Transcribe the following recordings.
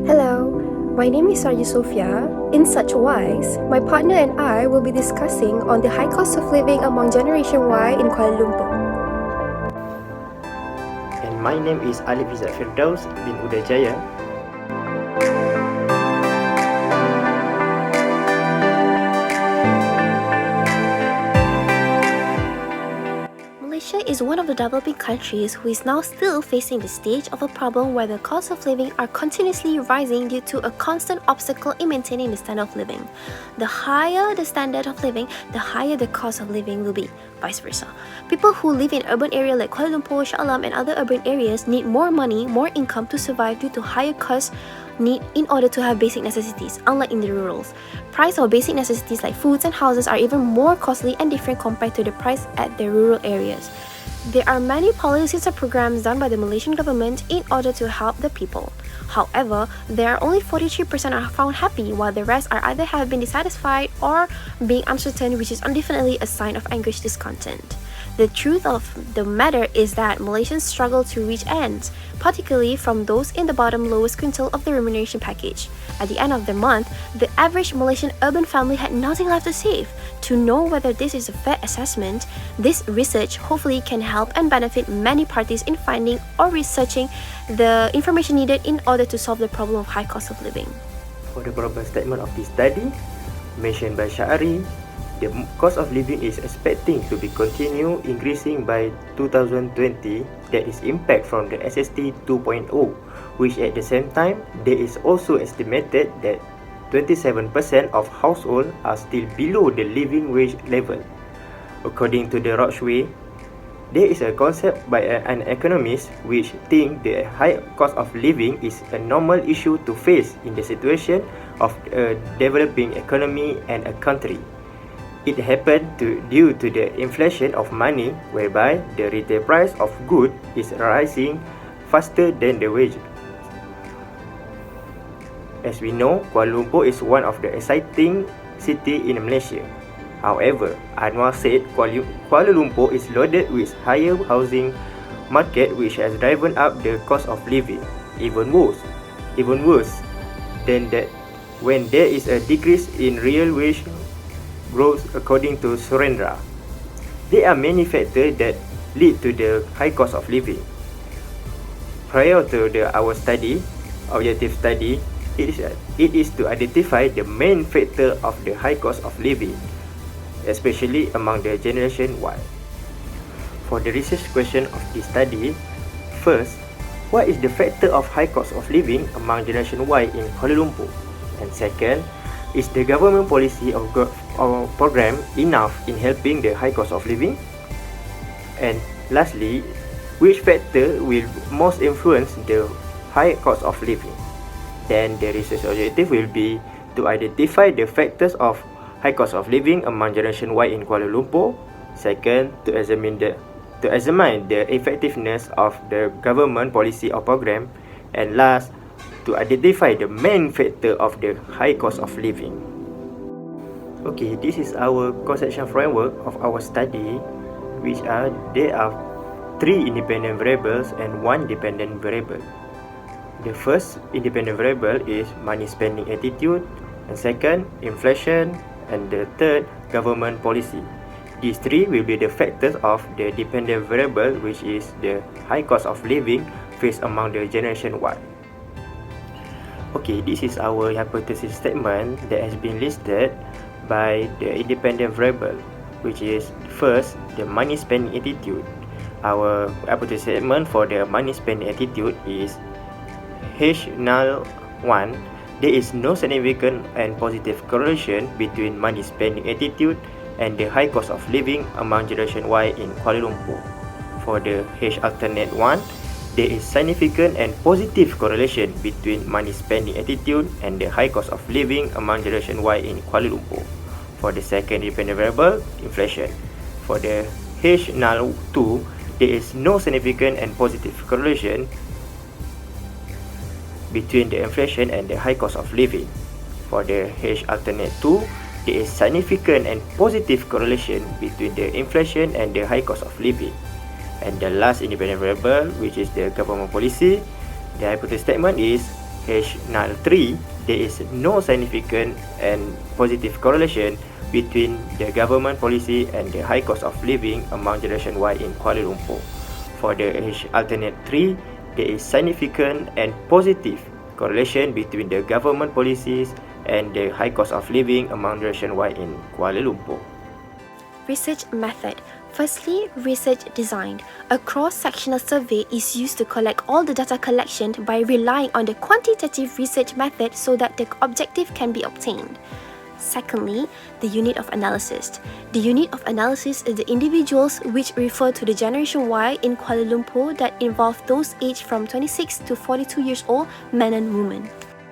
Hello, my name is Aliff Sofea. In such wise, my partner and I will be discussing on the high cost of living among Generation Y in Kuala Lumpur. And my name is Aliff Sofea bin Udajaya. Malaysia is one of the developing countries who is now still facing the stage of a problem where the cost of living are continuously rising due to a constant obstacle in maintaining the standard of living. The higher the standard of living, the higher the cost of living will be, vice versa. People who live in urban areas like Kuala Lumpur, Shah Alam and other urban areas need more money, more income to survive due to higher costs need in order to have basic necessities, unlike in the rurals. Price of basic necessities like foods and houses are even more costly and different compared to the price at the rural areas. There are many policies and programs done by the Malaysian government in order to help the people. However, there are only 43% are found happy, while the rest are either have been dissatisfied or being uncertain, which is definitely a sign of anguish discontent. The truth of the matter is that Malaysians struggle to reach ends, particularly from those in the bottom lowest quintile of the remuneration package. At the end of the month, the average Malaysian urban family had nothing left to save. To know whether this is a fair assessment, this research hopefully can help and benefit many parties in finding or researching the information needed in order to solve the problem of high cost of living. For the problem statement of this study, mentioned by Syahri, the cost of living is expecting to be continue increasing by 2020. That is impact from the SST 2.0, which at the same time, there is also estimated that 27% of households are still below the living wage level. According to the Rochway, there is a concept by an economist which think the high cost of living is a normal issue to face in the situation of a developing economy and a country. It happened due to the inflation of money, whereby the retail price of goods is rising faster than the wage. As we know, Kuala Lumpur is one of the exciting city in Malaysia. However, Anwar said Kuala Lumpur is loaded with higher housing market which has driven up the cost of living. Even worse than that, when there is a decrease in real wage growth according to Surendra. There are many factors that lead to the high cost of living. Prior to our objective study, it is to identify the main factor of the high cost of living, especially among the Generation Y. For the research question of this study, first, what is the factor of high cost of living among Generation Y in Kuala Lumpur? And second, is the government policy or program enough in helping the high cost of living? And lastly, which factor will most influence the high cost of living? Then the research objective will be to identify the factors of high cost of living among Generation Y in Kuala Lumpur. Second, to examine the effectiveness of the government policy or program. And last, to identify the main factor of the high cost of living. Okay, this is our conception framework of our study, which there are 3 independent variables and 1 dependent variable. The first independent variable is money spending attitude, and second, inflation, and the third, government policy. These 3 will be the factors of the dependent variable, which is the high cost of living faced among the Generation Y. Okay, this is our hypothesis statement that has been listed by the independent variable, which is first, the money spending attitude. Our hypothesis statement for the money spending attitude is H0(1). There is no significant and positive correlation between money spending attitude and the high cost of living among Generation Y in Kuala Lumpur. For the H((1), there is significant and positive correlation between money spending attitude and the high cost of living among Generation Y in Kuala Lumpur. For the second dependent variable, inflation. For the H(2), there is no significant and positive correlation between the inflation and the high cost of living. For the H(2), there is significant and positive correlation between the inflation and the high cost of living. And the last independent variable, which is the government policy, the hypothesis statement is H03, there is no significant and positive correlation between the government policy and the high cost of living among Generation Y in Kuala Lumpur. For the H alternate 3, there is significant and positive correlation between the government policies and the high cost of living among Generation Y in Kuala Lumpur. Research method. Firstly, research design. A cross-sectional survey is used to collect all the data collection by relying on the quantitative research method so that the objective can be obtained. Secondly, the unit of analysis. The unit of analysis is the individuals which refer to the Generation Y in Kuala Lumpur that involve those aged from 26 to 42 years old, men and women.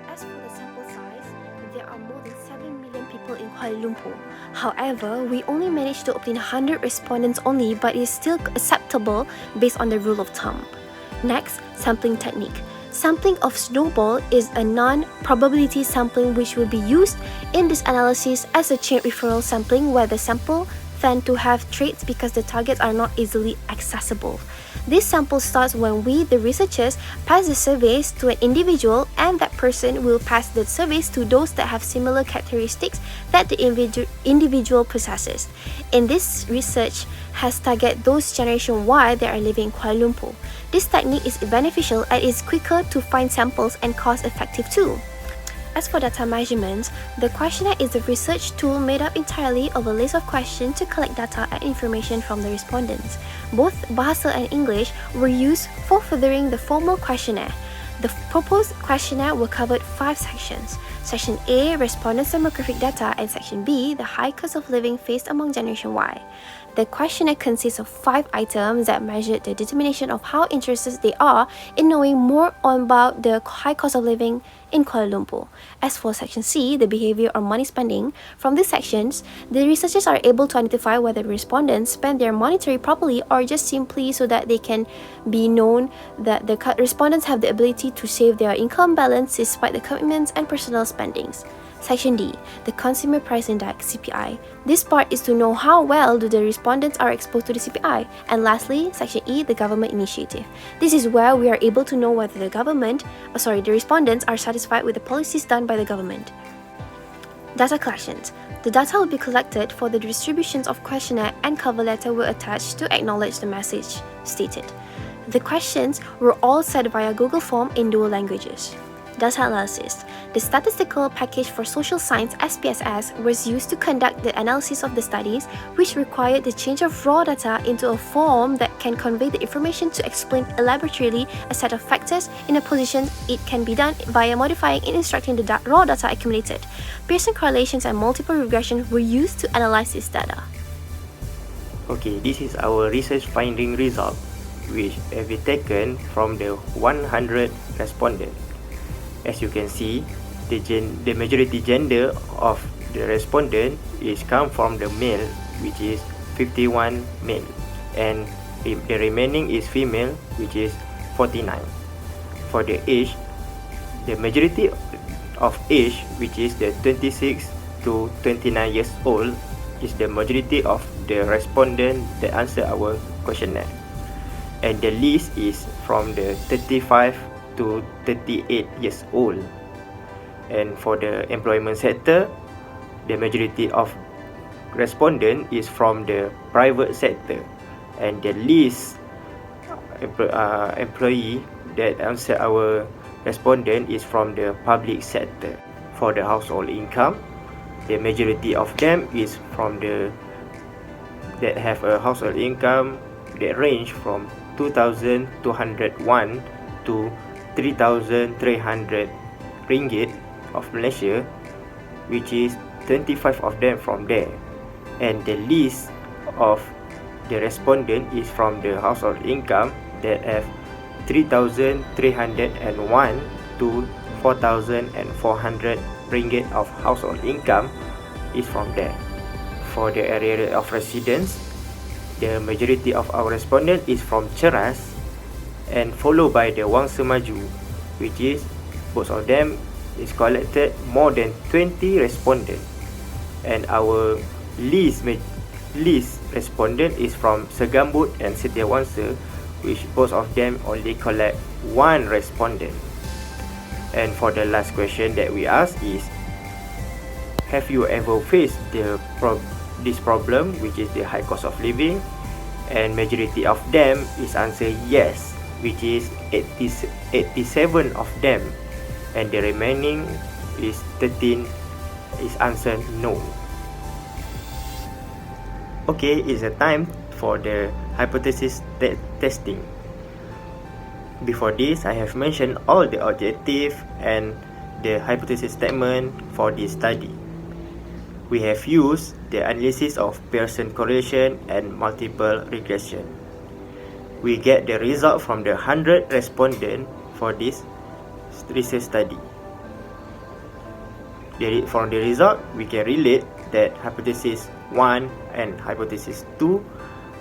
As for the sample size, there are more than 7 million people in Kuala Lumpur. However, we only managed to obtain 100 respondents only, but it is still acceptable based on the rule of thumb. Next, sampling technique. Sampling of snowball is a non-probability sampling which will be used in this analysis as a chain referral sampling where the sample tend to have traits because the targets are not easily accessible. This sample starts when we, the researchers, pass the surveys to an individual and that person will pass the surveys to those that have similar characteristics that the individual possesses. In this research has targeted those Generation Y that are living in Kuala Lumpur. This technique is beneficial and is quicker to find samples and cost-effective too. As for data measurements, the questionnaire is a research tool made up entirely of a list of questions to collect data and information from the respondents. Both Bahasa and English were used for furthering the formal questionnaire. The proposed questionnaire will cover 5 sections. Section A, respondents' demographic data, and Section B, the high cost of living faced among Generation Y. The questionnaire consists of 5 items that measure the determination of how interested they are in knowing more about the high cost of living in Kuala Lumpur. As for Section C, the behavior or money spending, from these sections, the researchers are able to identify whether respondents spend their monetary properly or just simply so that they can be known that the respondents have the ability to save their income balance despite the commitments and personal spendings. Section D, the Consumer Price Index (CPI). This part is to know how well do the respondents are exposed to the CPI. And lastly, Section E, the Government Initiative. This is where we are able to know whether the respondents are satisfied with the policies done by the government. Data collections. The data will be collected for the distributions of questionnaire and cover letter were attached to acknowledge the message stated. The questions were all set via Google Form in dual languages. Data analysis. The statistical package for social science (SPSS) was used to conduct the analysis of the studies, which required the change of raw data into a form that can convey the information to explain elaborately a set of factors in a position. It can be done via modifying and instructing the raw data accumulated. Pearson correlations and multiple regression were used to analyze this data. Okay, this is our research finding result, which have been taken from the 100 respondents. As you can see, the majority gender of the respondent is come from the male, which is 51 male, and the remaining is female, which is 49. For the age, the majority of age, which is the 26 to 29 years old, is the majority of the respondent that answer our questionnaire, and the least is from the 35 to 38 years old. And for the employment sector, the majority of respondent is from the private sector, and the least employee that answer our respondent is from the public sector. For the household income, the majority of them is from the that have a household income that range from 2,201 to 3,300 ringgit of Malaysia, which is 25 of them from there. And the least of the respondent is from the household income that have 3,301 to 4,400 ringgit of household income is from there. For the area of residence, the majority of our respondent is from Cheras, and followed by the Wang Semaju, which is both of them is collected more than 20 respondents, and our least respondent is from Segambut and Setiawangsa, which both of them only collect 1 respondent. And for the last question that we ask is, have you ever faced this problem, which is the high cost of living? And majority of them is answer yes, which is 87 of them, and the remaining is 13 is answer no. Okay, it's a time for the hypothesis testing. Before this, I have mentioned all the objective and the hypothesis statement for this study. We have used the analysis of Pearson correlation and multiple regression. We get the result from the 100 respondents for this research study. From the result, we can relate that hypothesis 1 and hypothesis 2,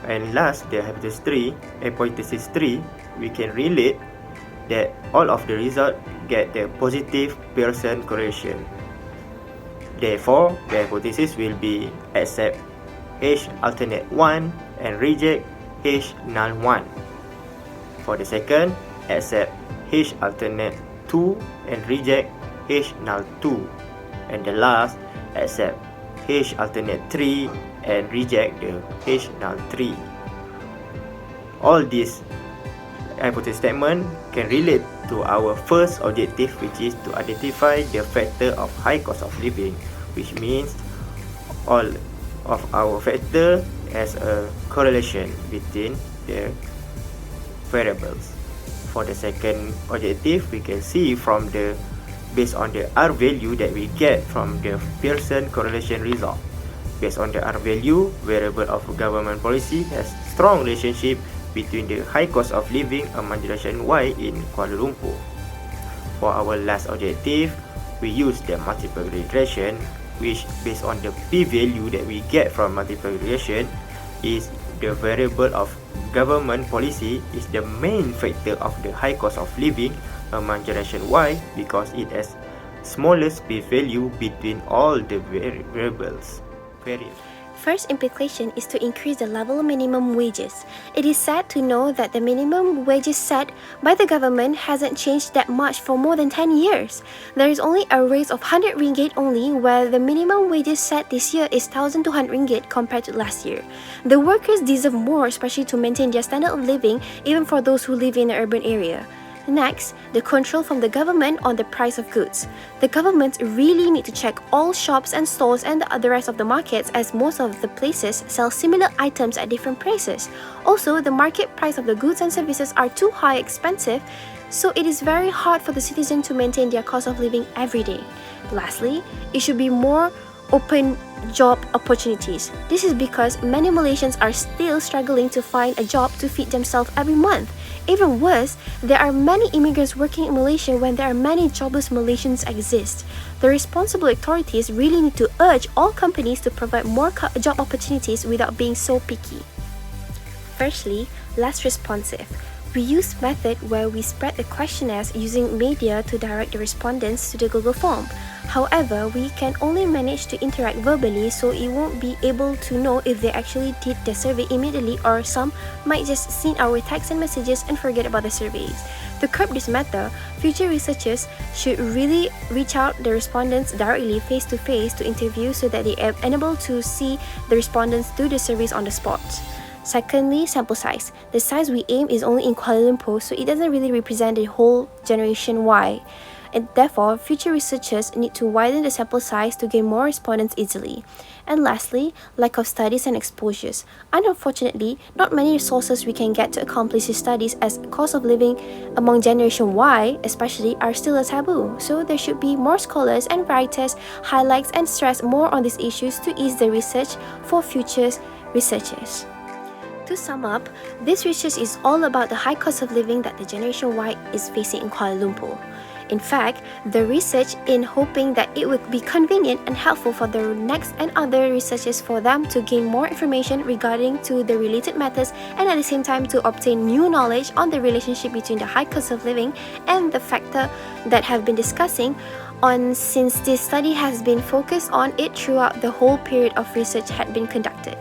and last the hypothesis 3, we can relate that all of the result get the positive Pearson correlation. Therefore, the hypothesis will be accept H alternate 1 and reject H null 1. For the second, accept H alternate 2 and reject H null 2. And the last, accept H alternate 3 and reject the H null 3. All these hypothesis statement can relate to our first objective, which is to identify the factor of high cost of living, which means all of our factor has a correlation between the variables. For the second objective, we can see from the based on the R value that we get from the Pearson correlation result. Based on the R value, variable of government policy has strong relationship between the high cost of living among generation Y in Kuala Lumpur. For our last objective, we use the multiple regression, which based on the p-value that we get from multiple regression is the variable of government policy is the main factor of the high cost of living among generation Y because it has smallest p-value between all the variables. First implication is to increase the level of minimum wages. It is sad to know that the minimum wages set by the government hasn't changed that much for more than 10 years. There is only a raise of 100 ringgit only, where the minimum wages set this year is 1,200 ringgit compared to last year. The workers deserve more, especially to maintain their standard of living, even for those who live in an urban area. Next, the control from the government on the price of goods. The government really need to check all shops and stores and the rest of the markets, as most of the places sell similar items at different prices. Also, the market price of the goods and services are too high expensive, so it is very hard for the citizen to maintain their cost of living every day. Lastly, it should be more open job opportunities. This is because many Malaysians are still struggling to find a job to feed themselves every month. Even worse, there are many immigrants working in Malaysia when there are many jobless Malaysians exist. The responsible authorities really need to urge all companies to provide more job opportunities without being so picky. Firstly, less responsive. We use method where we spread the questionnaires using media to direct the respondents to the Google form. However, we can only manage to interact verbally, so it won't be able to know if they actually did the survey immediately, or some might just send our texts and messages and forget about the surveys. To curb this matter, future researchers should really reach out the respondents directly face to face to interview so that they are able to see the respondents do the surveys on the spot. Secondly, sample size. The size we aim is only in Kuala Lumpur, so it doesn't really represent the whole generation Y. And therefore, future researchers need to widen the sample size to gain more respondents easily. And lastly, lack of studies and exposures. Unfortunately, not many resources we can get to accomplish these studies, as cost of living among Generation Y especially are still a taboo. So there should be more scholars and writers highlights and stress more on these issues to ease the research for future researchers. To sum up, this research is all about the high cost of living that the Generation Y is facing in Kuala Lumpur. In fact, the research in hoping that it would be convenient and helpful for the next and other researchers for them to gain more information regarding to the related matters, and at the same time to obtain new knowledge on the relationship between the high cost of living and the factor that have been discussing on, since this study has been focused on it throughout the whole period of research had been conducted.